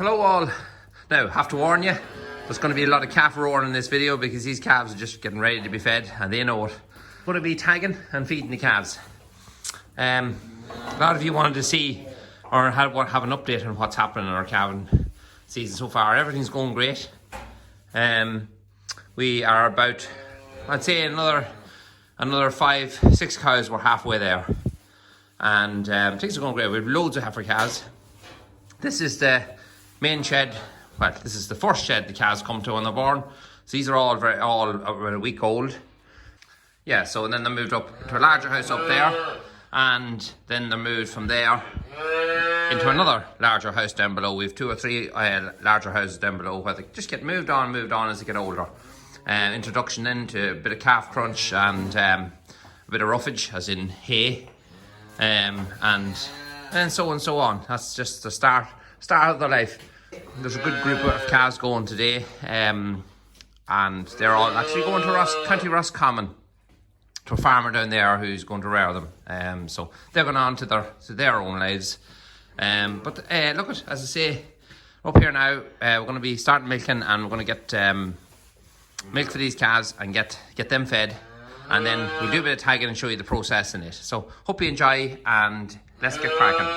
Hello all. Now, have to warn you, there's going to be a lot of calf roaring in this video because these calves are just getting ready to be fed and they know it. Going to be tagging and feeding the calves. A lot of you wanted to see or have an update on what's happening in our calving season so far. Everything's going great. We are about, I'd say another 5-6 cows. We're halfway there, and things are going great. We have loads of heifer calves. This is the main shed. Well, this is the first shed the calves come to when they're born. So these are all about a week old. Yeah, so and then they moved up to a larger house up there, and then they moved from there into another larger house down below. We have 2 or 3 larger houses down below where they just get moved on as they get older. Introduction then to a bit of calf crunch and a bit of roughage, as in hay, and so on. That's just the start of their life. There's a good group of calves going today, and they're all actually going to County Roscommon, to a farmer down there who's going to rear them. So they're going on to their own lives. But look at, as I say, up here now, we're going to be starting milking, and we're going to get milk for these calves and get them fed, and then we'll do a bit of tagging and show you the process in it. So hope you enjoy, and let's get cracking.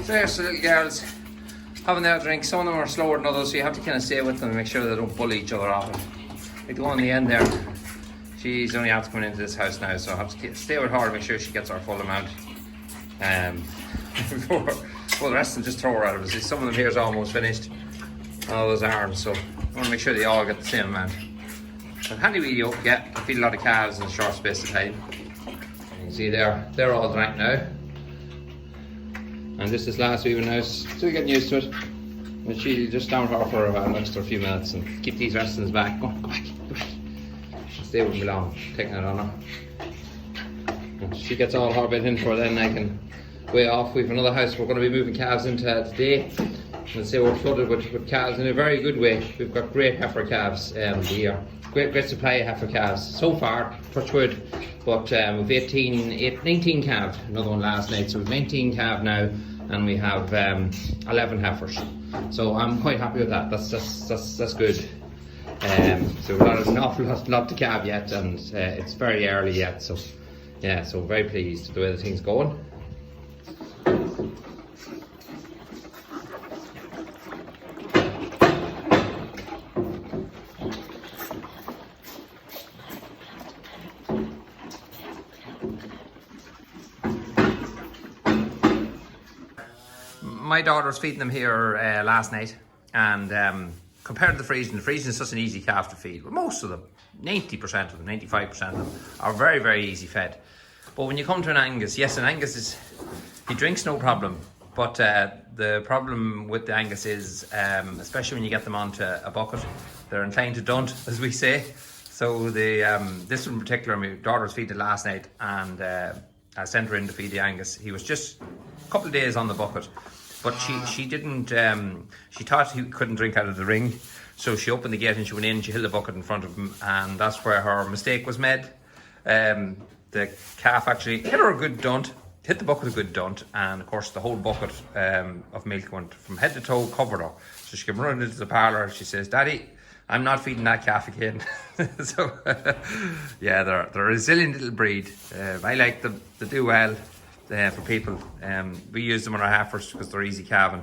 So there's the little girls having their drink. Some of them are slower than others, so you have to kind of stay with them and make sure they don't bully each other off. Like the one on the end there, she's only out coming into this house now, so I have to stay with her to make sure she gets our full amount. Before the rest of them just throw her out of us. Some of them here is almost finished, and others aren't, so I want to make sure they all get the same amount. And handy video, yeah, I feed a lot of calves in a short space of time. You can see they're all drank now. And this is last week now, still getting used to it. And she'll just stand with her for an extra few minutes and keep these restings back. Go back. Stay with me long, taking it on her. And she gets all her bit in for, then I can way off. We have another house we're going to be moving calves into today. Let's say we're flooded with calves in a very good way. We've got great heifer calves here. Great supply of heifer calves so far, touch wood. But we've 19 calves, another one last night, so we've 19 calves now, and we have 11 heifers. So I'm quite happy with that. That's good. So we've got an awful lot to calve yet, and it's very early yet. So yeah, so very pleased with the way the thing's going. My daughter was feeding them here last night, and compared to the Friesian is such an easy calf to feed. But most of them, 90% of them, 95% of them, are very, very easy fed. But when you come to an Angus, yes, an Angus he drinks no problem. But the problem with the Angus is, especially when you get them onto a bucket, they're inclined to dunt, as we say. So this one in particular, my daughter was feeding it last night, and I sent her in to feed the Angus. He was just a couple of days on the bucket. But she didn't, she thought he couldn't drink out of the ring. So she opened the gate and she went in, she held the bucket in front of him, and that's where her mistake was made. The calf actually hit her a good dunt, hit the bucket a good dunt, and of course the whole bucket of milk went from head to toe, covered her. So she came running into the parlour, she says, "Daddy, I'm not feeding that calf again." So yeah, they're a resilient little breed. I like them, they do well. For people, we use them on our heifers because they're easy calving,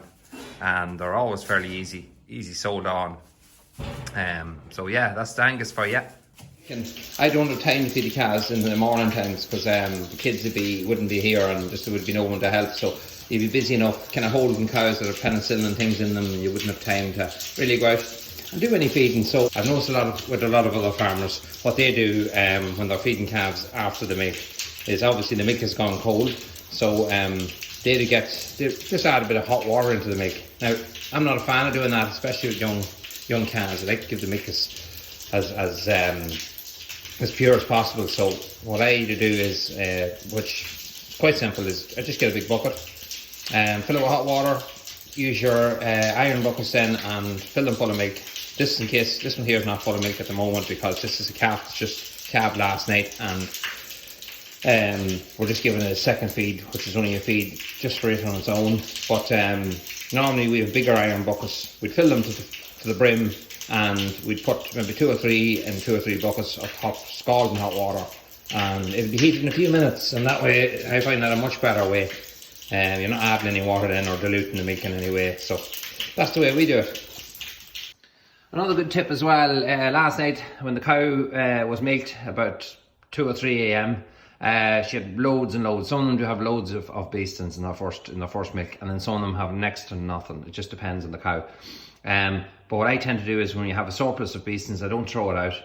and they're always fairly easy sold on. So yeah, that's the Angus for you. I don't have time to feed the calves in the morning times because the kids wouldn't be here, and just there would be no one to help. So you'd be busy enough kind of holding cows that have penicillin and things in them, and you wouldn't have time to really go out and do any feeding. So I've noticed with a lot of other farmers, what they do when they're feeding calves after the milk is obviously the milk has gone cold, so they just add a bit of hot water into the milk. Now I'm not a fan of doing that, especially with young calves. I like to give the milk as pure as possible. So what I either do is, which is quite simple, is I just get a big bucket and fill it with hot water. Use your iron buckets then and fill them full of milk. Just in case this one here is not full of milk at the moment, because this is a calf that's just calved last night, and we're just giving it a second feed, which is only a feed just for it on its own. But normally we have bigger iron buckets. We'd fill them to the brim, and we'd put maybe 2 or 3 buckets of scalding hot water, and it'll be heated in a few minutes. And that way, I find that a much better way. You're not adding any water in or diluting the milk in any way. So that's the way we do it. Another good tip as well, last night when the cow was milked about 2 or 3 a.m, she had loads and loads. Some of them do have loads of beastons in their first milk, and then some of them have next to nothing. It just depends on the cow. But what I tend to do is, when you have a surplus of beastons, I don't throw it out.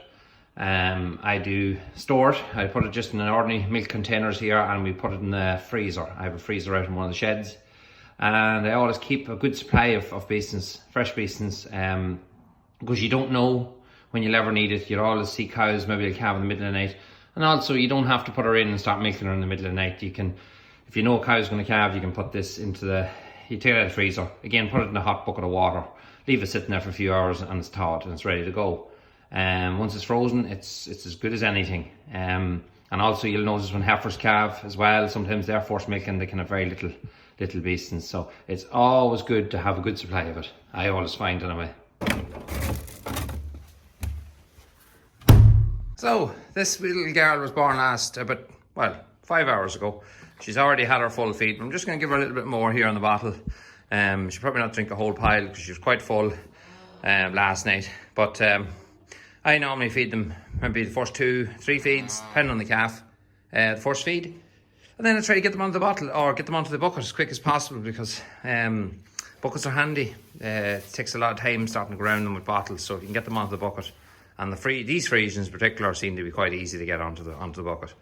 I do store it. I put it just in an ordinary milk containers here, and we put it in the freezer. I have a freezer out in one of the sheds, and I always keep a good supply of beastons, fresh beastons, because you don't know when you'll ever need it. You'll always see cows, maybe they'll calve in the middle of the night, and also you don't have to put her in and start milking her in the middle of the night. You can, if you know a cow's going to calve, you can put this into you take it out of the freezer, again put it in a hot bucket of water, leave it sitting there for a few hours, and it's thawed and it's ready to go. Once it's frozen, it's as good as anything. And also you'll notice when heifers calve as well, sometimes they're forced milking, they can have very little beastons, so it's always good to have a good supply of it. I always find, anyway. So this little girl was born about 5 hours ago. She's already had her full feed. I'm just going to give her a little bit more here in the bottle. She'll probably not drink a whole pile because she was quite full last night. But I normally feed them maybe the first 2-3 feeds, depending on the calf, the first feed. And then I try to get them onto the bottle, or get them onto the bucket as quick as possible, because buckets are handy. It takes a lot of time starting to go around them with bottles, so if you can get them onto the bucket. And these Friesians in particular seem to be quite easy to get onto the bucket.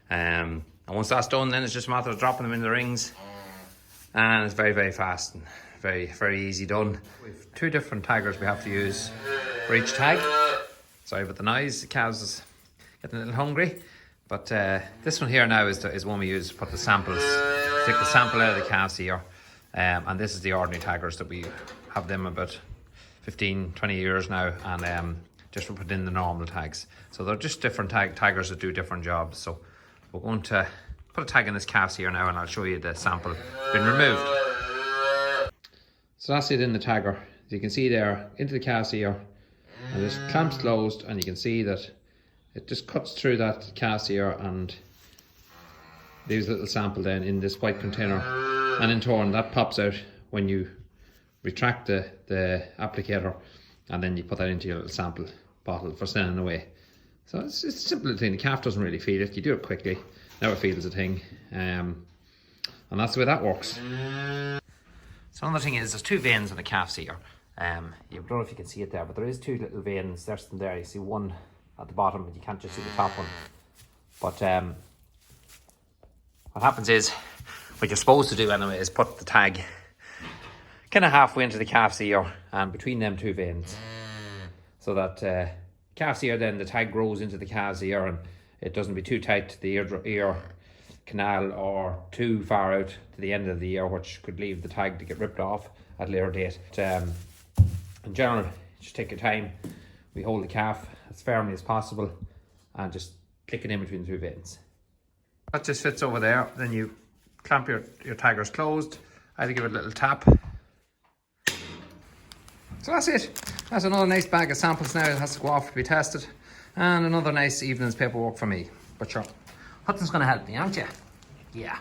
And once that's done, then it's just a matter of dropping them in the rings, and it's very, very fast and very, very easy done. We've 2 different taggers we have to use for each tag. Sorry about the noise, the calves is getting a little hungry. But this one here now is one we use to put the samples, take the sample out of the calves here. And this is the ordinary taggers that we have them about 15-20 years now, and just put in the normal tags. So they're just different taggers that do different jobs. So we're going to put a tag in this calves here now, and I'll show you the sample been removed. So that's it in the tagger. As you can see there, into the calves here, and this clamp's closed, and you can see that it just cuts through that calves here and leaves a little sample then in this white container, and in turn that pops out when you retract the applicator, and then you put that into your little sample bottle for sending away. So it's a simple thing. The calf doesn't really feed it, you do it quickly, never feels a thing, and that's the way that works. So another thing is, there's 2 veins on the calves here. I don't know if you can see it there, but there is 2 little veins. There's them there. You see one at the bottom, but you can't just see the top one. But what happens is, what you're supposed to do anyway, is put the tag kind of halfway into the calf's ear and between them 2 veins, so that calf's ear, then the tag grows into the calf's ear, and it doesn't be too tight to the ear canal or too far out to the end of the ear, which could leave the tag to get ripped off at a later date. In general, just take your time. We hold the calf as firmly as possible and just click it in between the 2 veins. That just fits over there. Then you clamp your taggers closed. I had to give it a little tap. So that's it. That's another nice bag of samples now. It has to go off to be tested. And another nice evening's paperwork for me. But sure, Hutton's going to help me, aren't you? Yeah.